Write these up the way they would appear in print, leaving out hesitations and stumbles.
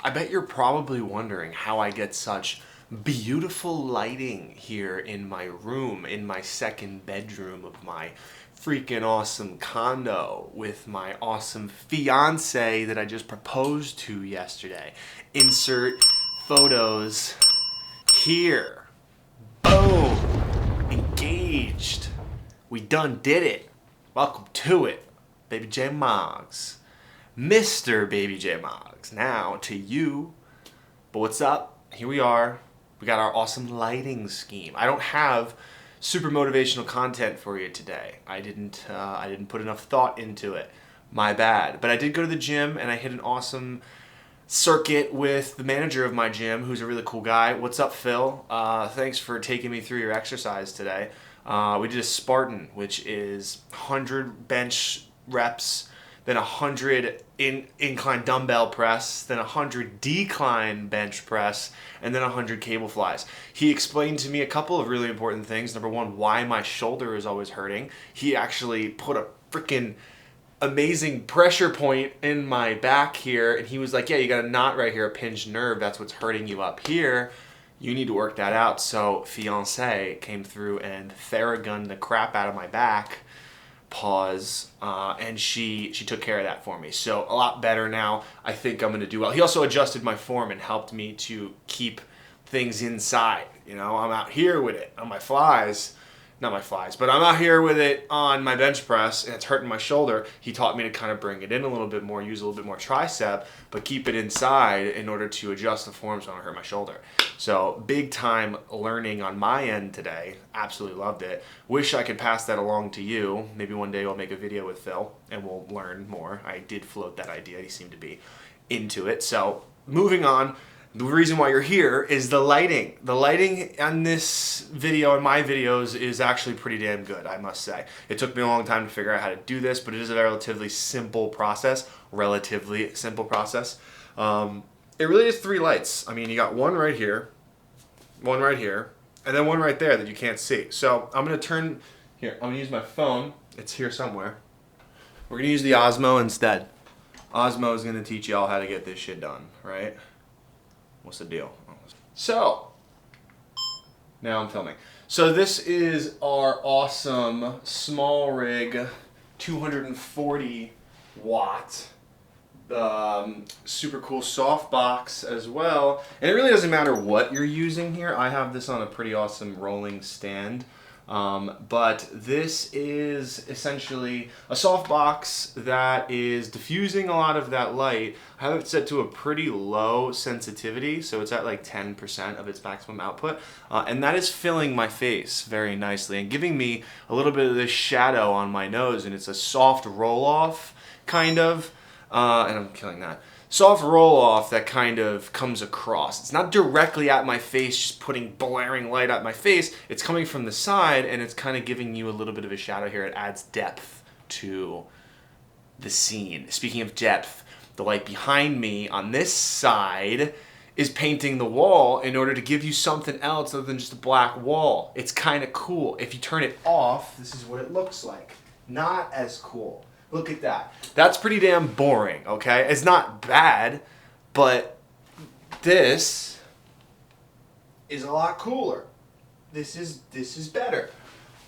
I bet you're probably wondering how I get such beautiful lighting here in my room, in my second bedroom of my freaking awesome condo with my awesome fiance that I just proposed to yesterday. Insert photos here. Boom! Engaged. We done did it. Welcome to it, Baby J Moggs. Mr. Baby J Moggs. Now to you. But what's up? Here we are. We got our awesome lighting scheme. I don't have super motivational content for you today. I didn't put enough thought into it. My bad. But I did go to the gym and I hit an awesome circuit with the manager of my gym, who's a really cool guy. What's up, Phil? Thanks for taking me through your exercise today. We did a Spartan, which is 100 bench reps, then 100 incline dumbbell press, then 100 decline bench press, and then 100 cable flies. He explained to me a couple of really important things. Number one, why my shoulder is always hurting. He actually put a freaking amazing pressure point in my back here, and he was like, yeah, you got a knot right here, a pinched nerve, that's what's hurting you up here. You need to work that out. So fiance came through and Theragunned the crap out of my back, and she took care of that for me. So a lot better now. I think I'm going to do well. He also adjusted my form and helped me to keep things inside. You know, I'm out here with it on my flies. Not my flies, but I'm out here with it on my bench press and it's hurting my shoulder. He taught me to kind of bring it in a little bit more, use a little bit more tricep, but keep it inside in order to adjust the form so I don't hurt my shoulder. So big time learning on my end today. Absolutely loved it. Wish I could pass that along to you. Maybe one day I'll make a video with Phil and we'll learn more. I did float that idea. He seemed to be into it. So moving on. The reason why you're here is the lighting. The lighting on this video and my videos is actually pretty damn good, I must say. It took me a long time to figure out how to do this, but it is a relatively simple process. It really is 3 lights. I mean, you got one right here, and then one right there that you can't see. So I'm gonna turn, here, I'm gonna use my phone. It's here somewhere. We're gonna use the Osmo instead. Osmo is gonna teach you all how to get this shit done, right? What's the deal? So, now I'm filming. So this is our awesome small rig, 240 watt, super cool softbox as well. And it really doesn't matter what you're using here. I have this on a pretty awesome rolling stand. But this is essentially a softbox that is diffusing a lot of that light. I have it set to a pretty low sensitivity, so it's at like 10% of its maximum output, and that is filling my face very nicely and giving me a little bit of this shadow on my nose, and it's a soft roll-off kind of, and I'm killing that. Soft roll-off that kind of comes across. It's not directly at my face, just putting blaring light at my face. It's coming from the side, and it's kind of giving you a little bit of a shadow here. It adds depth to the scene. Speaking of depth, the light behind me on this side is painting the wall in order to give you something else other than just a black wall. It's kind of cool. If you turn it off, this is what it looks like. Not as cool. Look at that. That's pretty damn boring, okay? It's not bad, but this is a lot cooler. This is better.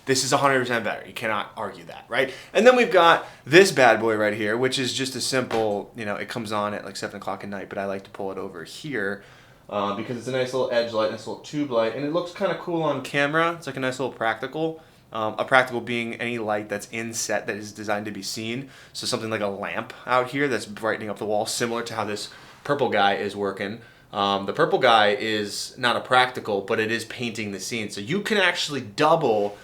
This is 100% better. You cannot argue that, right? And then we've got this bad boy right here, which is just a simple, you know, it comes on at like 7 o'clock at night, but I like to pull it over here because it's a nice little edge light, nice little tube light, and it looks kind of cool on camera. It's like a nice little practical. A practical being any light that's in set that is designed to be seen. So something like a lamp out here that's brightening up the wall, similar to how this purple guy is working. The purple guy is not a practical, but it is painting the scene. So you can actually double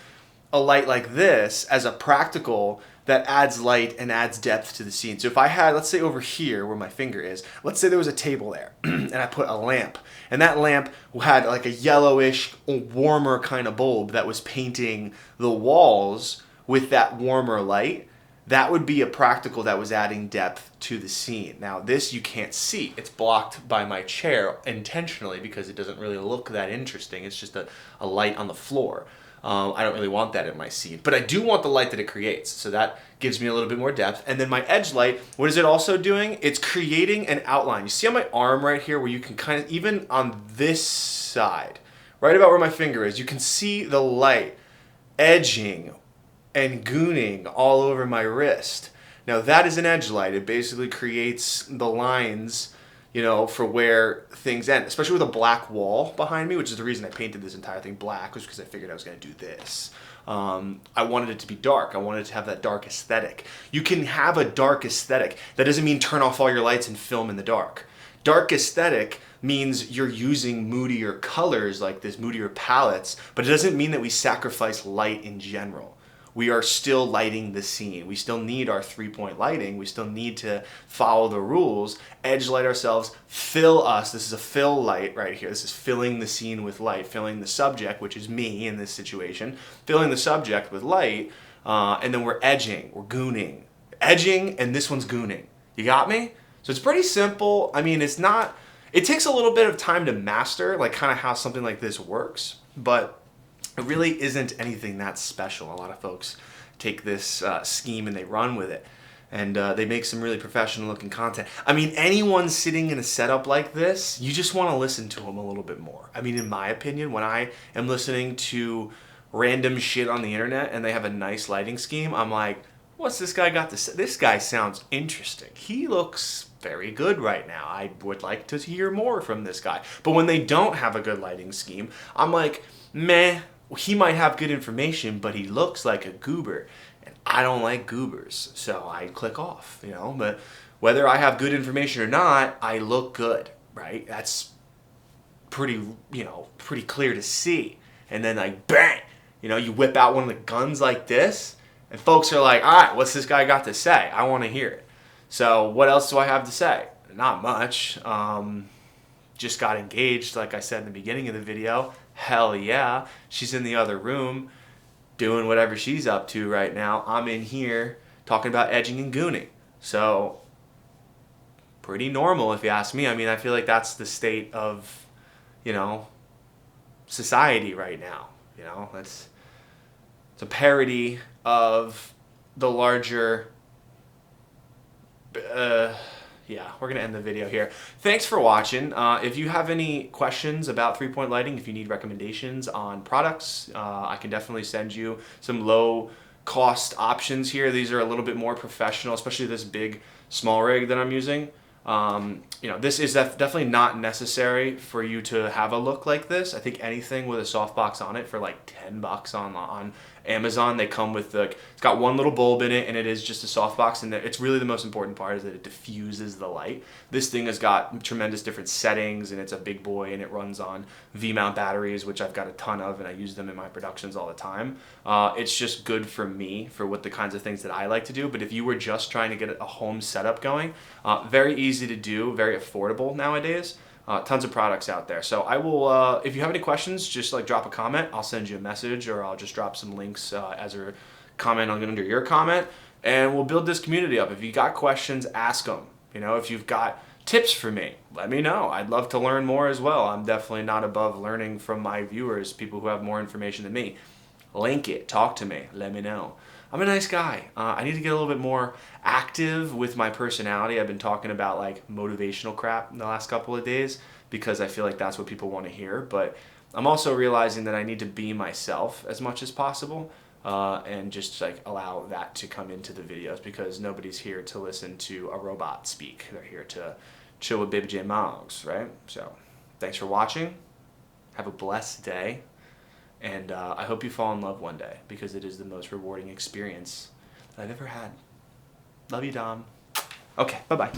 a light like this as a practical that adds light and adds depth to the scene. So if I had, let's say over here where my finger is, let's say there was a table there and I put a lamp, and that lamp had like a yellowish, warmer kind of bulb that was painting the walls with that warmer light, that would be a practical that was adding depth to the scene. Now this you can't see. It's blocked by my chair intentionally because it doesn't really look that interesting. It's just a light on the floor. I don't really want that in my scene, but I do want the light that it creates. So that gives me a little bit more depth. And then my edge light, what is it also doing? It's creating an outline. You see on my arm right here where you can kind of, even on this side, right about where my finger is, you can see the light edging and gooning all over my wrist. Now that is an edge light. It basically creates the lines, you know, for where things end, especially with a black wall behind me, which is the reason I painted this entire thing black, was because I figured I was going to do this. I wanted it to be dark. I wanted it to have that dark aesthetic. You can have a dark aesthetic. That doesn't mean turn off all your lights and film in the dark. Dark aesthetic means you're using moodier colors like this, moodier palettes, but it doesn't mean that we sacrifice light in general. We are still lighting the scene. We still need our 3-point lighting. We still need to follow the rules, edge light ourselves, fill us. This is a fill light right here. This is filling the scene with light, filling the subject, which is me in this situation, filling the subject with light, and then we're edging, we're gooning. Edging, and this one's gooning. You got me? So it's pretty simple. I mean, it's not, it takes a little bit of time to master, like kind of how something like this works, but it really isn't anything that special. A lot of folks take this scheme and they run with it, and they make some really professional looking content. I mean, anyone sitting in a setup like this, you just want to listen to them a little bit more. I mean, in my opinion, when I am listening to random shit on the internet and they have a nice lighting scheme, I'm like, what's this guy got to say? This guy sounds interesting. He looks very good right now. I would like to hear more from this guy. But when they don't have a good lighting scheme, I'm like, meh. He might have good information, but he looks like a goober, and I don't like goobers, so I click off, you know. But whether I have good information or not, I look good, right? That's pretty, you know, pretty clear to see. And then like, bang, you know, you whip out one of the guns like this, and folks are like, all right, what's this guy got to say? I want to hear it. So what else do I have to say? Not much. Just got engaged, like I said in the beginning of the video. Hell yeah. She's in the other room doing whatever she's up to right now. I'm in here talking about edging and gooning. So pretty normal if you ask me. I mean, I feel like that's the state of, you know, society right now. You know, it's a parody of the larger yeah, we're going to end the video here. Thanks for watching. If you have any questions about 3-point lighting, if you need recommendations on products, I can definitely send you some low cost options here. These are a little bit more professional, especially this big small rig that I'm using. You know, this is definitely not necessary for you to have a look like this. I think anything with a softbox on it for like $10 on Amazon, they come with the, it's got one little bulb in it, and it is just a softbox, and it's really the most important part is that it diffuses the light. This thing has got tremendous different settings, and it's a big boy, and it runs on V-mount batteries, which I've got a ton of, and I use them in my productions all the time. It's just good for me, for what the kinds of things that I like to do. But if you were just trying to get a home setup going, very easy to do, very affordable nowadays. Tons of products out there. So I will, if you have any questions, just like drop a comment. I'll send you a message, or I'll just drop some links as a comment under your comment, and we'll build this community up. If you got questions, ask them. You know, if you've got tips for me, let me know. I'd love to learn more as well. I'm definitely not above learning from my viewers, people who have more information than me. Link it, talk to me, let me know. I'm a nice guy. I need to get a little bit more active with my personality. I've been talking about like motivational crap in the last couple of days because I feel like that's what people want to hear. But I'm also realizing that I need to be myself as much as possible and just like allow that to come into the videos, because nobody's here to listen to a robot speak. They're here to chill with Baby J Moggs, right? So thanks for watching. Have a blessed day. And I hope you fall in love one day, because it is the most rewarding experience that I've ever had. Love you, Dom. Okay, bye-bye.